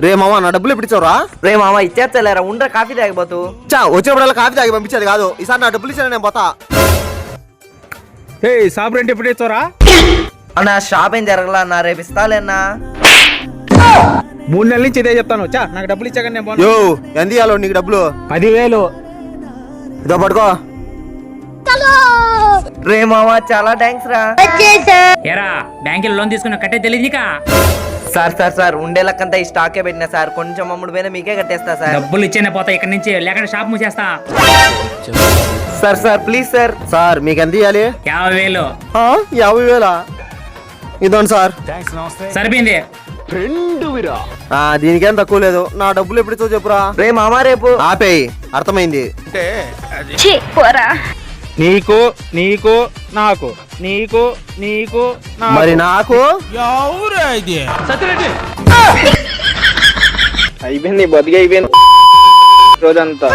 రే మామ నా డబ్బులు ఎప్పుడు ఇచ్చావురా? రే మామ ఇచ్చేస్తలేరా, ఉండరా కాఫీ తాగిపోతూ. వచ్చినప్పుడల్లా కాఫీ తాగి పంపించేది కాదు, ఈసారి నా డబ్బులు ఇచ్చాను నేను పోతా. షాప్ రెంట్ ఎప్పుడు ఇచ్చారా? అన్న షాప్ ఏం జరగలా అన్న, రేపు ఇస్తాలేనా. 3 నెలల నుంచి ఇదే చెప్తాను. నాకు డబ్బులు ఇచ్చాక నేను పోను. యో ఎంత ఇవ్వాలో నీకు డబ్బులు? 10,000. ఇదో పడుకో. రే మామ చాలా థ్యాంక్స్ రా. ఏరా బ్యాంకులో లోన్ తీసుకున్న కట్టే తెలియదు నీకా? సార్ ఉండే లెక్కంతా ఈ స్టాకే పెట్టినా సార్, కొంచెం అమ్ముడు పోయినా మీకే కట్టేస్తా సార్. డబ్బులు ఇచ్చేనే పోతా ఇక్కడ నుంచి, లేకుండా షాప్ మూసేస్తా. Sir please sir. సార్ మీకు ఎంత ఇవ్వాలి? 50,000. 50,000? ఇదోండి సార్. సరిపోయింది. దీనికేం తక్కువ లేదు. నా డబ్బులు ఎప్పుడు ఇచ్చావు చెప్పురా? రే మామ రేపు. ఆపేయి, అర్థమైంది. నీకు నీకు నాకు నీకు నీకు మరి నాకు అయిపోయింది, బతికి అయిపోయింది రోజంతా.